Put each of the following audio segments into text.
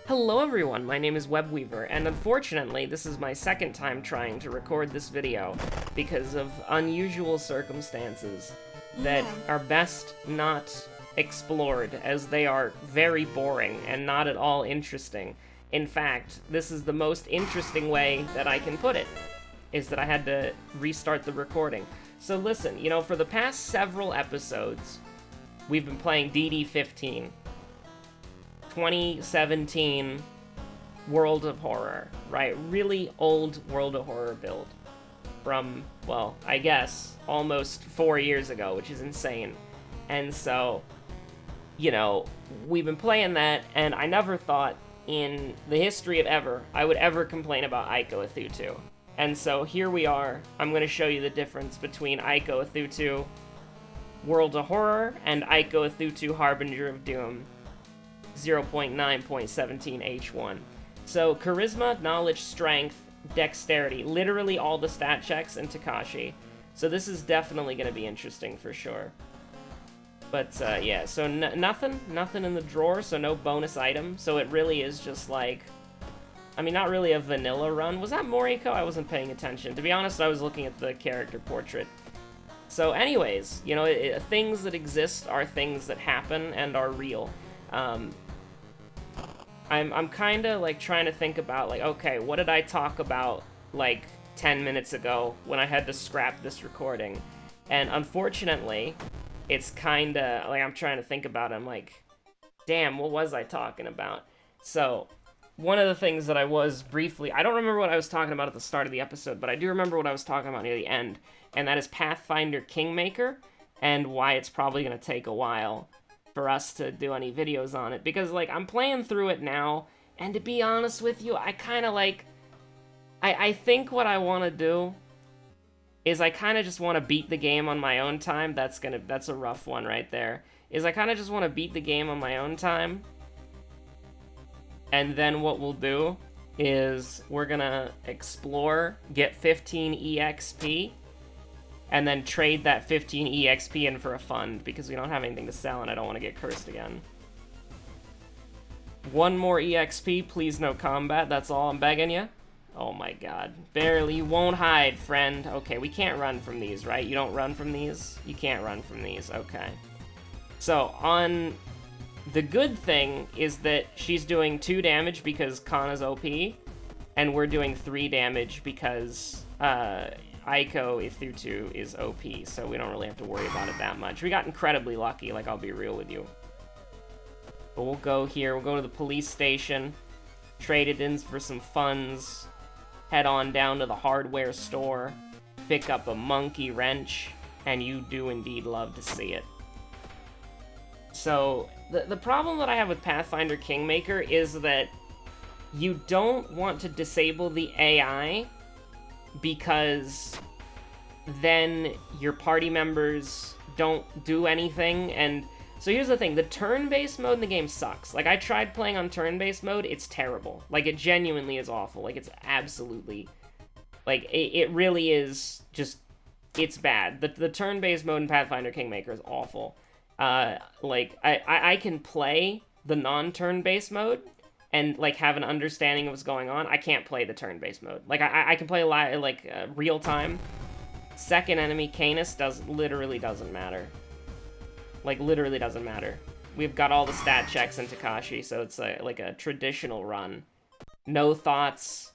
Hello everyone, my name is Webweaver, and unfortunately this is my second time trying to record this video because of unusual circumstances that are best not explored, as they are very boring and not at all interesting. In fact, this is the most interesting way that I can put it, is that I had to restart the recording. So listen, you know, for the past several episodes, we've been playing DD15. 2017 World of Horror, right? Really old World of Horror build from, well, I guess, almost 4 years ago, which is insane. And so, you know, we've been playing that, and I never thought in the history of ever I would ever complain about Aiko Venting. And so here we are. I'm going to show you the difference between Aiko Venting World of Horror and Aiko Venting Harbinger of Doom 0.9.17H1. So, Charisma, Knowledge, Strength, Dexterity, literally all the stat checks in Takashi. So this is definitely going to be interesting for sure. But, yeah, so nothing in the drawer, so no bonus item. So it really is just like, I mean, not really a vanilla run. Was that Moriko? I wasn't paying attention. To be honest, I was looking at the character portrait. So anyways, you know, things that exist are things that happen and are real. I'm kind of, like, trying to think about, like, okay, what did I talk about, like, 10 minutes ago when I had to scrap this recording? And unfortunately, it's kind of, like, I'm trying to think about it. I'm like, damn, what was I talking about? So, one of the things that I was briefly, I don't remember what I was talking about at the start of the episode, but I do remember what I was talking about near the end, and that is Pathfinder Kingmaker, and why it's probably going to take a while for us to do any videos on it, because, like, I'm playing through it now, and to be honest with you, I kind of, like, I think what I want to do is I kind of just want to beat the game on my own time. That's a rough one right there. Is I kind of just want to beat the game on my own time, and then what we'll do is we're gonna explore, get 15 EXP, and then trade that 15 EXP in for a fund, because we don't have anything to sell and I don't want to get cursed again. One more EXP, please no combat, that's all I'm begging you. Oh my god. Barely, you won't hide, friend. Okay, we can't run from these, right? You don't run from these? You can't run from these, okay. So, on... the good thing is that she's doing 2 damage because Kana's OP, and we're doing 3 damage because, Aiko Venting is OP, so we don't really have to worry about it that much. We got incredibly lucky, like, I'll be real with you. But we'll go here, we'll go to the police station, trade it in for some funds, head on down to the hardware store, pick up a monkey wrench, and you do indeed love to see it. So, the problem that I have with Pathfinder Kingmaker is that you don't want to disable the AI, because then your party members don't do anything, and so here's the thing, the turn-based mode in the game sucks. Like, I tried playing on turn-based mode, it's terrible. Like, it genuinely is awful. Like, it's absolutely, like, it really is just, it's bad. The turn-based mode in Pathfinder Kingmaker is awful. Like, I can play the non-turn-based mode, and, like, have an understanding of what's going on. I can't play the turn-based mode. Like, I can play, real-time. Second enemy, Canis, literally doesn't matter. Like, literally doesn't matter. We've got all the stat checks in Takashi, so it's, like a traditional run. No thoughts.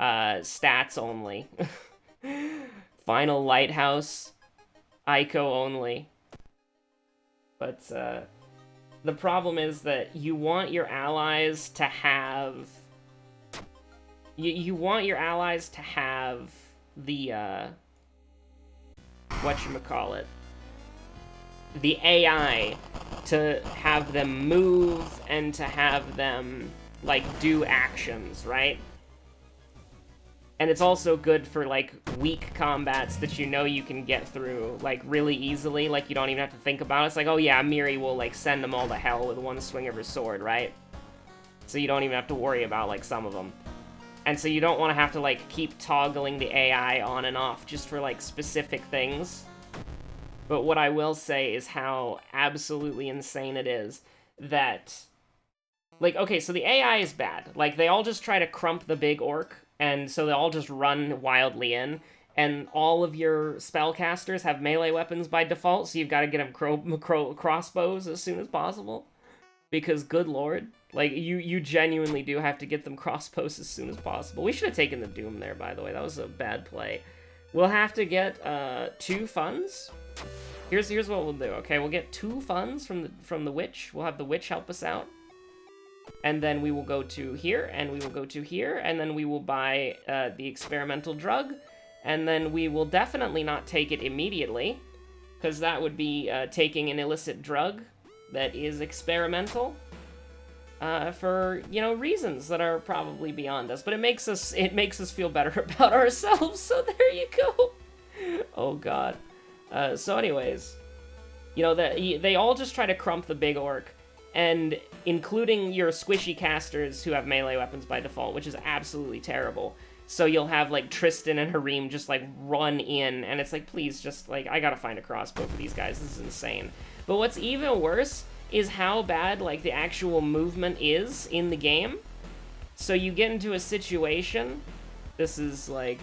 Stats only. Final Lighthouse. Aiko only. But, the problem is that you want your allies to have... You want your allies to have the, whatchamacallit, the AI to have them move and to have them, like, do actions, right? And it's also good for, like, weak combats that you know you can get through, like, really easily. Like, you don't even have to think about it. It's like, oh yeah, Miri will, like, send them all to hell with one swing of her sword, right? So you don't even have to worry about, like, some of them. And so you don't want to have to, like, keep toggling the AI on and off just for, like, specific things. But what I will say is how absolutely insane it is that like, okay, so the AI is bad. Like, they all just try to crump the big orc, and so they all just run wildly in, and all of your spellcasters have melee weapons by default, so you've got to get them crossbows as soon as possible. Because, good lord, like, you genuinely do have to get them crossbows as soon as possible. We should have taken the Doom there, by the way. That was a bad play. We'll have to get 2 funds. Here's what we'll do, okay? We'll get 2 funds from the witch. We'll have the witch help us out. And then we will go to here, and we will go to here, and then we will buy the experimental drug. And then we will definitely not take it immediately, because that would be taking an illicit drug that is experimental for, you know, reasons that are probably beyond us. But it makes us feel better about ourselves, so there you go. Oh, God. So anyways, you know, they all just try to crump the big orc, and including your squishy casters who have melee weapons by default, which is absolutely terrible. So you'll have, like, Tristan and Harim just, like, run in, and it's like, please, just, like, I gotta find a crossbow for these guys, this is insane. But what's even worse is how bad, like, the actual movement is in the game. So you get into a situation, this is, like,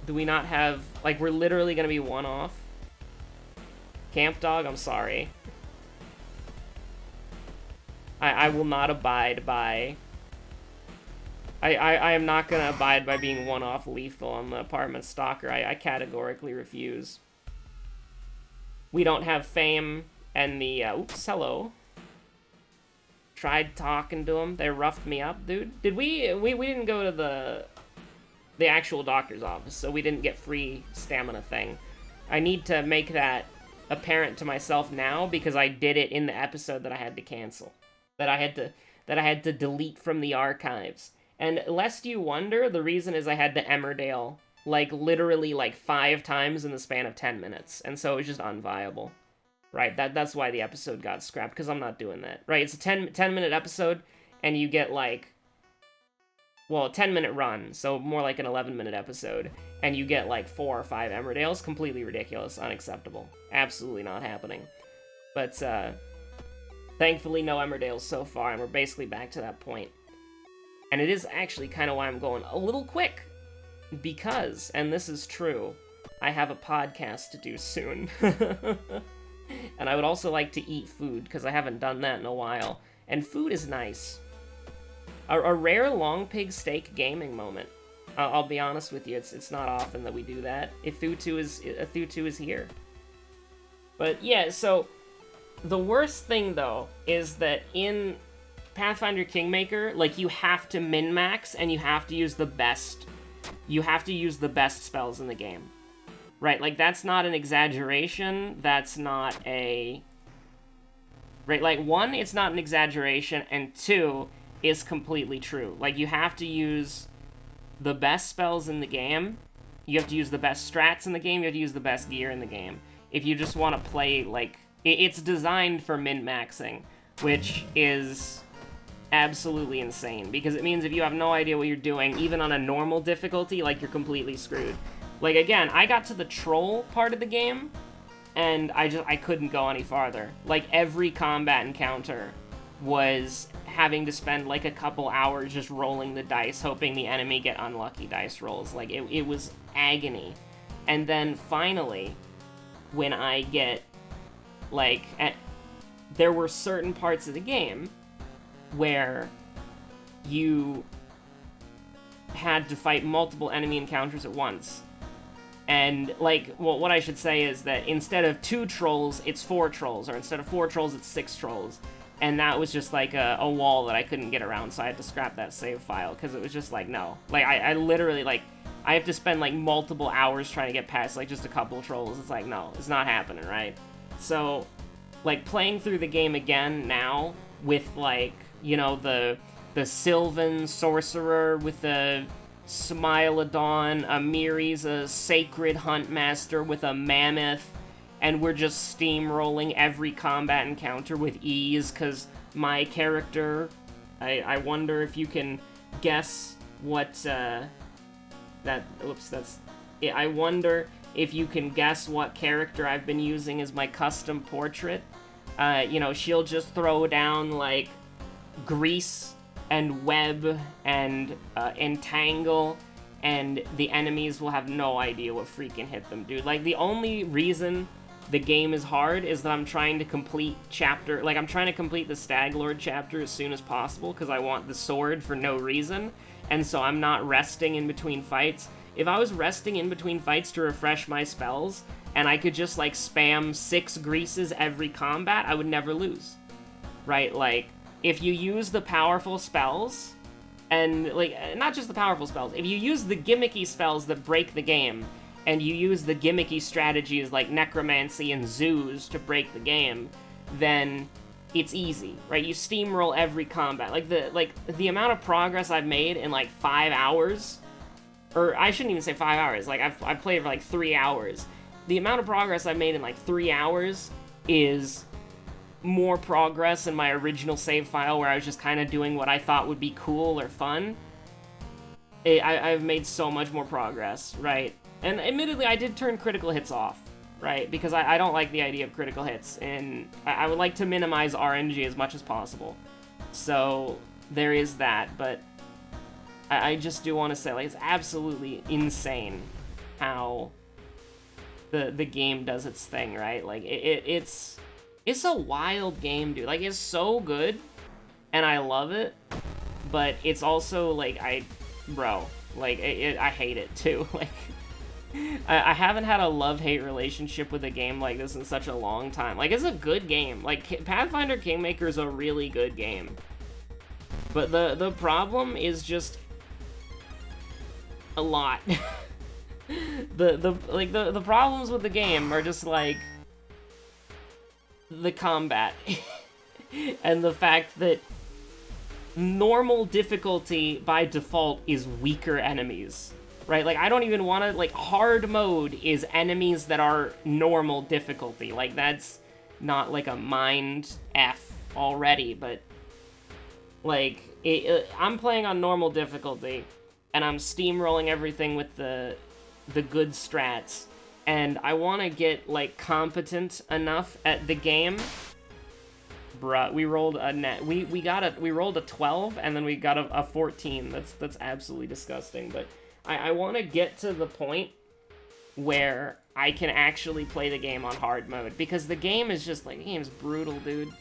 do we not have, like, we're literally gonna be one off. Camp Dog, I'm sorry. I will not abide by... I am not going to abide by being one-off lethal on the apartment stalker. I categorically refuse. We don't have fame, and the... oops, hello. Tried talking to them. They roughed me up, dude. Did we didn't go to the actual doctor's office, so we didn't get free stamina thing. I need to make that apparent to myself now, because I did it in the episode that I had to cancel. That I had to delete from the archives. And lest you wonder, the reason is I had to Emmerdale, like, literally, like, 5 times in the span of 10 minutes. And so it was just unviable. Right, that's why the episode got scrapped, because I'm not doing that. Right, it's a 10-minute episode, and you get, like... Well, a 10-minute run, so more like an 11-minute episode. And you get, like, 4 or 5 Emmerdales. Completely ridiculous, unacceptable. Absolutely not happening. But, thankfully, no Emmerdales so far, and we're basically back to that point. And it is actually kind of why I'm going a little quick. Because, and this is true, I have a podcast to do soon. And I would also like to eat food, because I haven't done that in a while. And food is nice. A rare long pig steak gaming moment. I'll be honest with you, it's not often that we do that. Thutu is here. But yeah, so... The worst thing, though, is that in Pathfinder Kingmaker, like, you have to min-max, and you have to use the best... You have to use the best spells in the game. Right, like, that's not an exaggeration, that's not a... Right, like, 1, it's not an exaggeration, and 2, is completely true. Like, you have to use the best spells in the game, you have to use the best strats in the game, you have to use the best gear in the game. If you just want to play, like... It's designed for min-maxing, which is absolutely insane, because it means if you have no idea what you're doing, even on a normal difficulty, like, you're completely screwed. Like, again, I got to the troll part of the game, and I couldn't go any farther. Like, every combat encounter was having to spend, like, a couple hours just rolling the dice, hoping the enemy get unlucky dice rolls. Like, it was agony. And then, finally, when I get... Like, there were certain parts of the game where you had to fight multiple enemy encounters at once. And, like, well, what I should say is that instead of 2 trolls, it's 4 trolls, or instead of 4 trolls, it's 6 trolls. And that was just, like, a wall that I couldn't get around, so I had to scrap that save file, because it was just, like, no. Like, I literally, like, I have to spend, like, multiple hours trying to get past, like, just a couple trolls. It's like, no, it's not happening, right? So, like, playing through the game again now with, like, you know, the Sylvan Sorcerer with the Smilodon, a Miris, a Sacred Huntmaster with a Mammoth, and we're just steamrolling every combat encounter with ease, because my character, I wonder if you can guess what, I wonder if you can guess what character I've been using as my custom portrait. You know, she'll just throw down, like, grease and web and entangle, and the enemies will have no idea what freaking hit them, dude. Like, the only reason the game is hard is that I'm trying to complete I'm trying to complete the Stag Lord chapter as soon as possible, because I want the sword for no reason, and so I'm not resting in between fights. If I was resting in between fights to refresh my spells, and I could just, like, spam 6 greases every combat, I would never lose. Right? Like, if you use the powerful spells, and, like, not just the powerful spells, if you use the gimmicky spells that break the game, and you use the gimmicky strategies like Necromancy and Zoos to break the game, then it's easy, right? You steamroll every combat. Like, the amount of progress I've made in, like, 5 hours, or I shouldn't even say 5 hours, like, I've played for, like, 3 hours. The amount of progress I've made in, like, 3 hours is more progress in my original save file where I was just kind of doing what I thought would be cool or fun. I've made so much more progress, right? And admittedly, I did turn critical hits off, right? Because I don't like the idea of critical hits, and I would like to minimize RNG as much as possible. So there is that, but I just do want to say, like, it's absolutely insane how the game does its thing, right? Like, it's a wild game, dude. Like, it's so good, and I love it, but it's also, like, I hate it, too. Like, I haven't had a love-hate relationship with a game like this in such a long time. Like, it's a good game. Like, Pathfinder Kingmaker is a really good game. But the problem is just a lot. The problems with the game are just, like, the combat. And the fact that normal difficulty by default is weaker enemies, right? Like, I don't even want to, like, hard mode is enemies that are normal difficulty. Like, that's not, like, a mind F already, but, like, I'm playing on normal difficulty, and I'm steamrolling everything with the good strats, and I want to get, like, competent enough at the game. Bruh, we rolled a net. We rolled a 12, and then we got a 14. That's absolutely disgusting. But I want to get to the point where I can actually play the game on hard mode, because the game is just, like, the game's brutal, dude.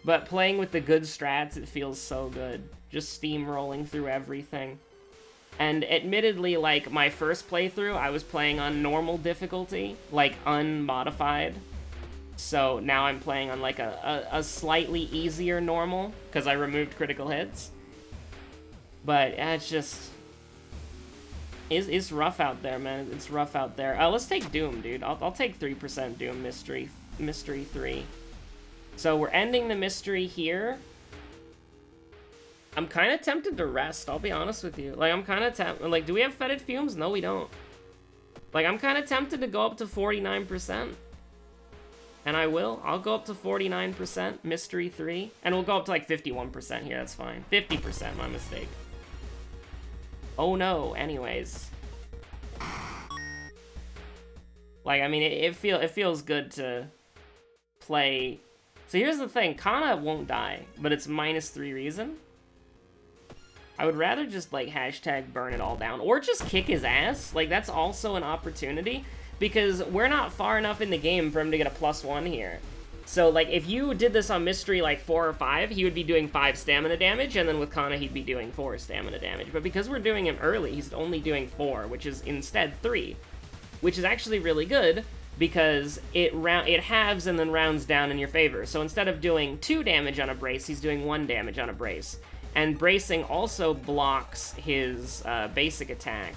But playing with the good strats, it feels so good. Just steamrolling through everything. And admittedly, like, my first playthrough, I was playing on normal difficulty, like, unmodified. So now I'm playing on, like, a slightly easier normal, because I removed critical hits. But it's just... It's rough out there, man. It's rough out there. Let's take Doom, dude. I'll take 3% Doom Mystery 3. So we're ending the mystery here. I'm kind of tempted to rest, I'll be honest with you. Like, I'm kind of tempted... Like, do we have fetid fumes? No, we don't. Like, I'm kind of tempted to go up to 49%. And I will. I'll go up to 49%, Mystery 3. And we'll go up to, like, 51% here, that's fine. 50%, my mistake. Oh, no. Anyways. Like, I mean, it feels good to play... So here's the thing. Kana won't die, but it's -3 reason. I would rather just, like, hashtag burn it all down. Or just kick his ass. Like, that's also an opportunity. Because we're not far enough in the game for him to get a +1 here. So, like, if you did this on Mystery, like, 4 or 5, he would be doing 5 stamina damage, and then with Kana, he'd be doing 4 stamina damage. But because we're doing him early, he's only doing 4, which is instead 3. Which is actually really good, because it halves and then rounds down in your favor. So instead of doing 2 damage on a brace, he's doing 1 damage on a brace. And bracing also blocks his basic attack.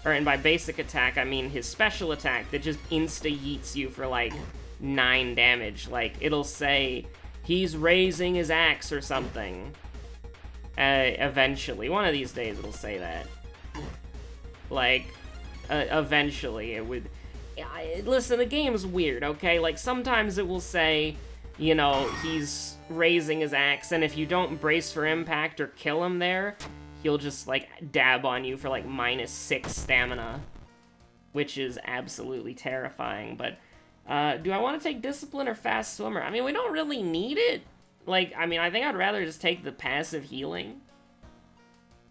And by basic attack, I mean his special attack that just insta-yeets you for, like, 9 damage. Like, it'll say, he's raising his axe or something. Eventually. One of these days it'll say that. Like, eventually it would... Listen, the game's weird, okay? Like, sometimes it will say, you know, he's raising his axe, and if you don't brace for impact or kill him there, he'll just, like, dab on you for, like, -6 stamina, which is absolutely terrifying. But do I want to take Discipline or Fast Swimmer? I mean, we don't really need it, like, I mean, I think I'd rather just take the passive healing.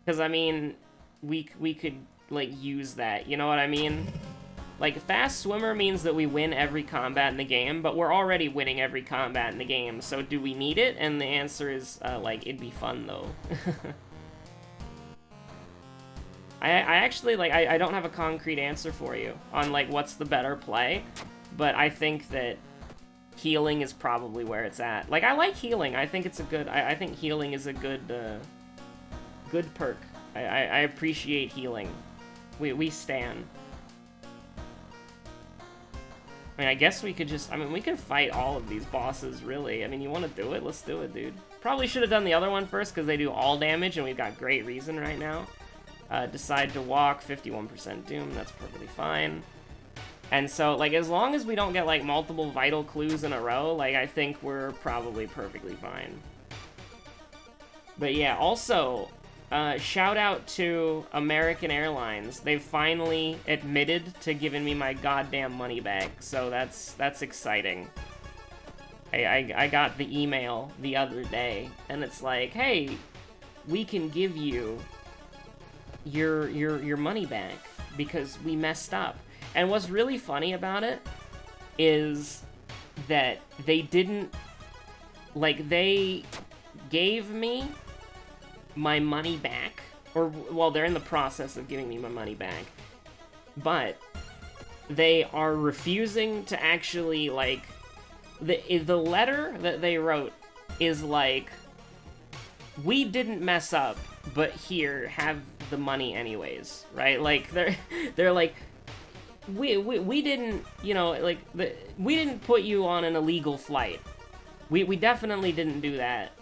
Because, I mean, we could, like, use that, you know what I mean? Like, fast swimmer means that we win every combat in the game, but we're already winning every combat in the game, so do we need it? And the answer is, like, it'd be fun, though. I actually, like, I don't have a concrete answer for you on, like, what's the better play, but I think that healing is probably where it's at. Like, I like healing. I think it's a good... I think healing is a good, good perk. I appreciate healing. We stan. I mean, I guess we could just... I mean, we can fight all of these bosses, really. I mean, you want to do it? Let's do it, dude. Probably should have done the other one first, because they do all damage, and we've got great reason right now. Decide to walk, 51% doom, that's perfectly fine. And so, like, as long as we don't get, like, multiple vital clues in a row, like, I think we're probably perfectly fine. But yeah, also, shout out to American Airlines. They've finally admitted to giving me my goddamn money back, so that's exciting. I got the email the other day, and it's like, hey, we can give you your money back because we messed up. And what's really funny about it is that they didn't, like, they gave me my money back, or, well, they're in the process of giving me my money back, but they are refusing to actually, like, the letter that they wrote is like, we didn't mess up, but here, have the money anyways, right? Like, they're like, we didn't, you know, like, we didn't put you on an illegal flight. We definitely didn't do that.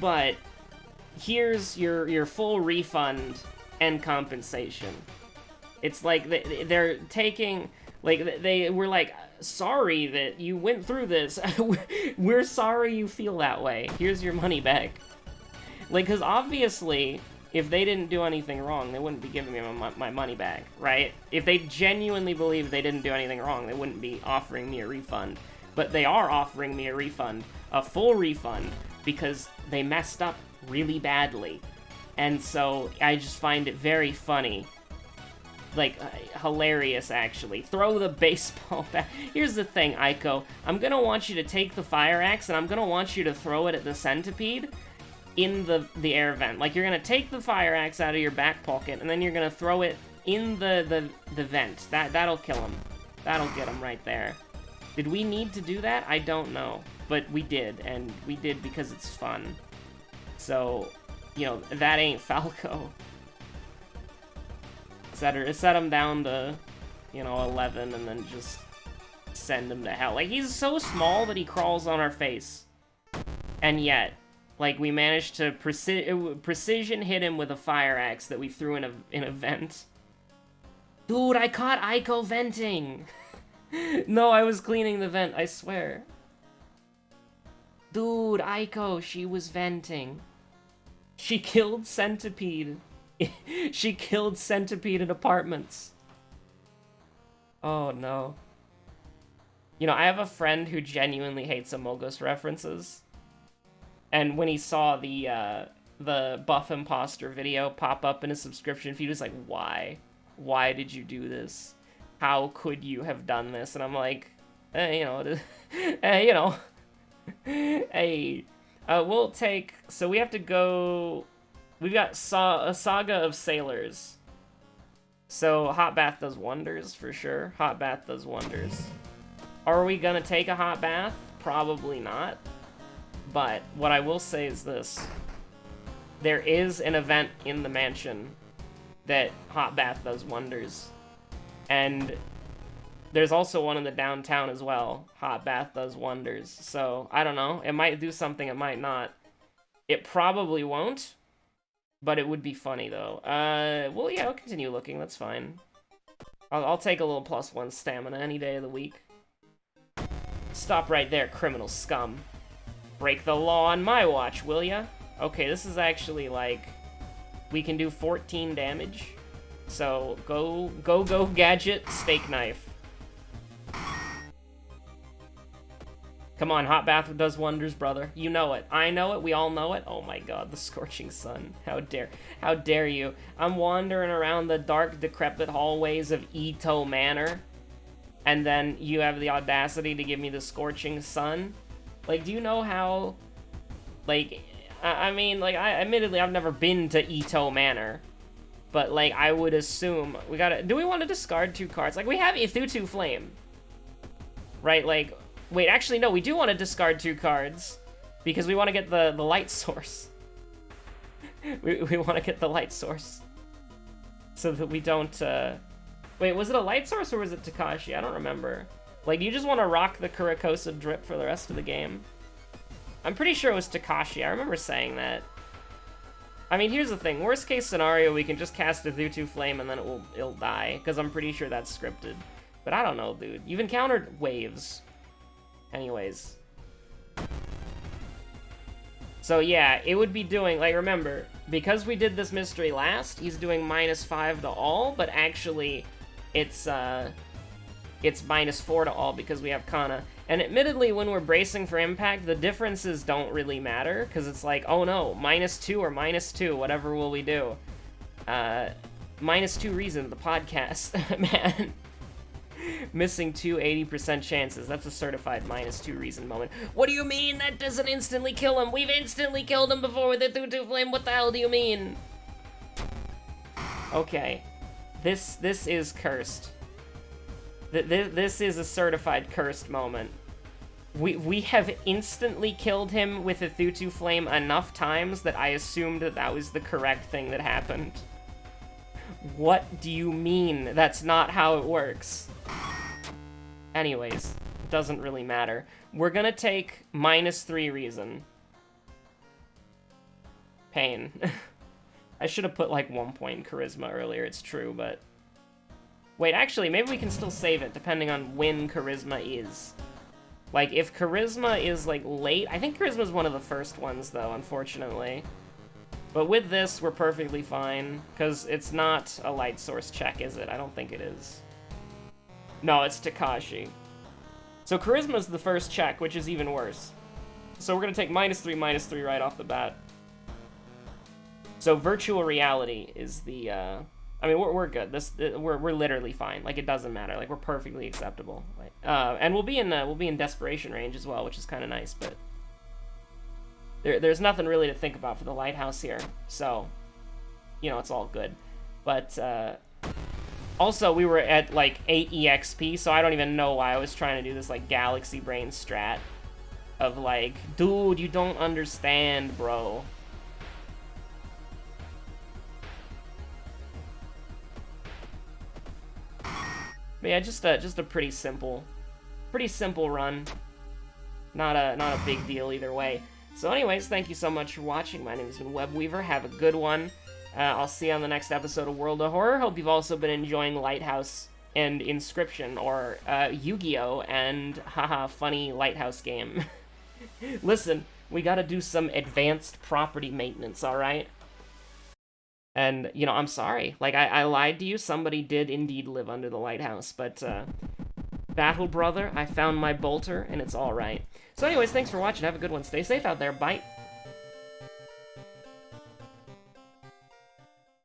But here's your full refund and compensation. It's like they're taking, like, they were like, sorry that you went through this. We're sorry you feel that way. Here's your money back. Like, because obviously, if they didn't do anything wrong, they wouldn't be giving me my money back, right? If they genuinely believe they didn't do anything wrong, they wouldn't be offering me a refund. But they are offering me a refund, a full refund, because they messed up really badly. And so I just find it very funny. Like, hilarious, actually. Throw the baseball back. Here's the thing, Aiko. I'm gonna want you to take the fire axe, and I'm gonna want you to throw it at the centipede in the air vent. Like, you're gonna take the fire axe out of your back pocket, and then you're gonna throw it in the vent. That'll kill him. That'll get him right there. Did we need to do that? I don't know. But we did, and we did because it's fun. So, you know, that ain't Falco. Set him down to, you know, 11, and then just send him to hell. Like, he's so small that he crawls on our face. And yet, like, we managed to precision hit him with a fire axe that we threw in a vent. Dude, I caught Aiko venting! No, I was cleaning the vent, I swear. Dude, Aiko, she was venting. She killed Centipede. She killed Centipede in apartments. Oh, no. You know, I have a friend who genuinely hates Amogus references. And when he saw the Buff Imposter video pop up in his subscription feed, he was like, why? Why did you do this? How could you have done this? And I'm like, you know, you know. Hey, we'll take... So we have to go... We've got a Saga of Sailors. So hot bath does wonders, for sure. Hot bath does wonders. Are we gonna take a hot bath? Probably not. But what I will say is this. There is an event in the mansion that hot bath does wonders. And there's also one in the downtown as well. Hot bath does wonders. So, I don't know. It might do something, it might not. It probably won't. But it would be funny, though. Well, yeah, I'll continue looking. That's fine. I'll take a little +1 stamina any day of the week. Stop right there, criminal scum. Break the law on my watch, will ya? Okay, this is actually, like... We can do 14 damage. So, go, gadget, steak knife. Come on, hot bath does wonders, brother. You know it. I know it. We all know it. Oh my god, the scorching sun. How dare you. I'm wandering around the dark, decrepit hallways of Ito Manor, and then you have the audacity to give me the scorching sun? Like, do you know how, like, I mean, like, admittedly, I've never been to Ito Manor, but, like, I would assume do we want to discard 2 cards? Like, we have Ithutu Flame, right? Like, wait, actually, no, we do want to discard 2 cards, because we want to get the light source. we want to get the light source, so that we don't, wait, was it a light source, or was it Takashi? I don't remember. Like, you just want to rock the Kurakosa drip for the rest of the game? I'm pretty sure it was Takashi. I remember saying that. I mean, here's the thing. Worst case scenario, we can just cast a Thutu Flame and then it'll die, because I'm pretty sure that's scripted. But I don't know, dude. You've encountered waves. Anyways. So yeah, it would be doing, like, remember, because we did this mystery last, he's doing -5 to all, but actually, it's -4 to all because we have Kana. And admittedly, when we're bracing for impact, the differences don't really matter, because it's like, oh no, -2 or -2, whatever will we do? -2 reason, the podcast, man. Missing 2 80% chances. That's a certified -2 reason moment. What do you mean that doesn't instantly kill him? We've instantly killed him before with the Thutu Flame. What the hell do you mean? Okay. This is cursed. This is a certified cursed moment. We have instantly killed him with a Thutu Flame enough times that I assumed that was the correct thing that happened. What do you mean? That's not how it works. Anyways, it doesn't really matter. We're gonna take -3 reason. Pain. I should have put like 1 point in charisma earlier, it's true, but... Wait, actually, maybe we can still save it depending on when charisma is. Like, if charisma is, like, late... I think charisma is one of the first ones, though, unfortunately. But with this, we're perfectly fine, because it's not a light source check, is it? I don't think it is. No, it's Takashi. So charisma's the first check, which is even worse. So we're gonna take -3 right off the bat. So virtual reality is the, I mean, we're good. We're literally fine. Like, it doesn't matter. Like, we're perfectly acceptable. Like, and we'll be in desperation range as well, which is kind of nice. But there's nothing really to think about for the lighthouse here. So, you know, it's all good. But also, we were at like 8 EXP, so I don't even know why I was trying to do this like Galaxy Brain strat of like, dude, you don't understand, bro. But yeah, just a pretty simple run. Not a big deal either way. So anyways, thank you so much for watching. My name has been Webweaver. Have a good one. I'll see you on the next episode of World of Horror. Hope you've also been enjoying Lighthouse and Inscription, or Yu-Gi-Oh! And haha, funny Lighthouse game. Listen, we gotta do some advanced property maintenance, alright? And, you know, I'm sorry. Like, I lied to you. Somebody did indeed live under the lighthouse. But, Battle Brother, I found my bolter, and it's alright. So anyways, thanks for watching. Have a good one. Stay safe out there. Bye.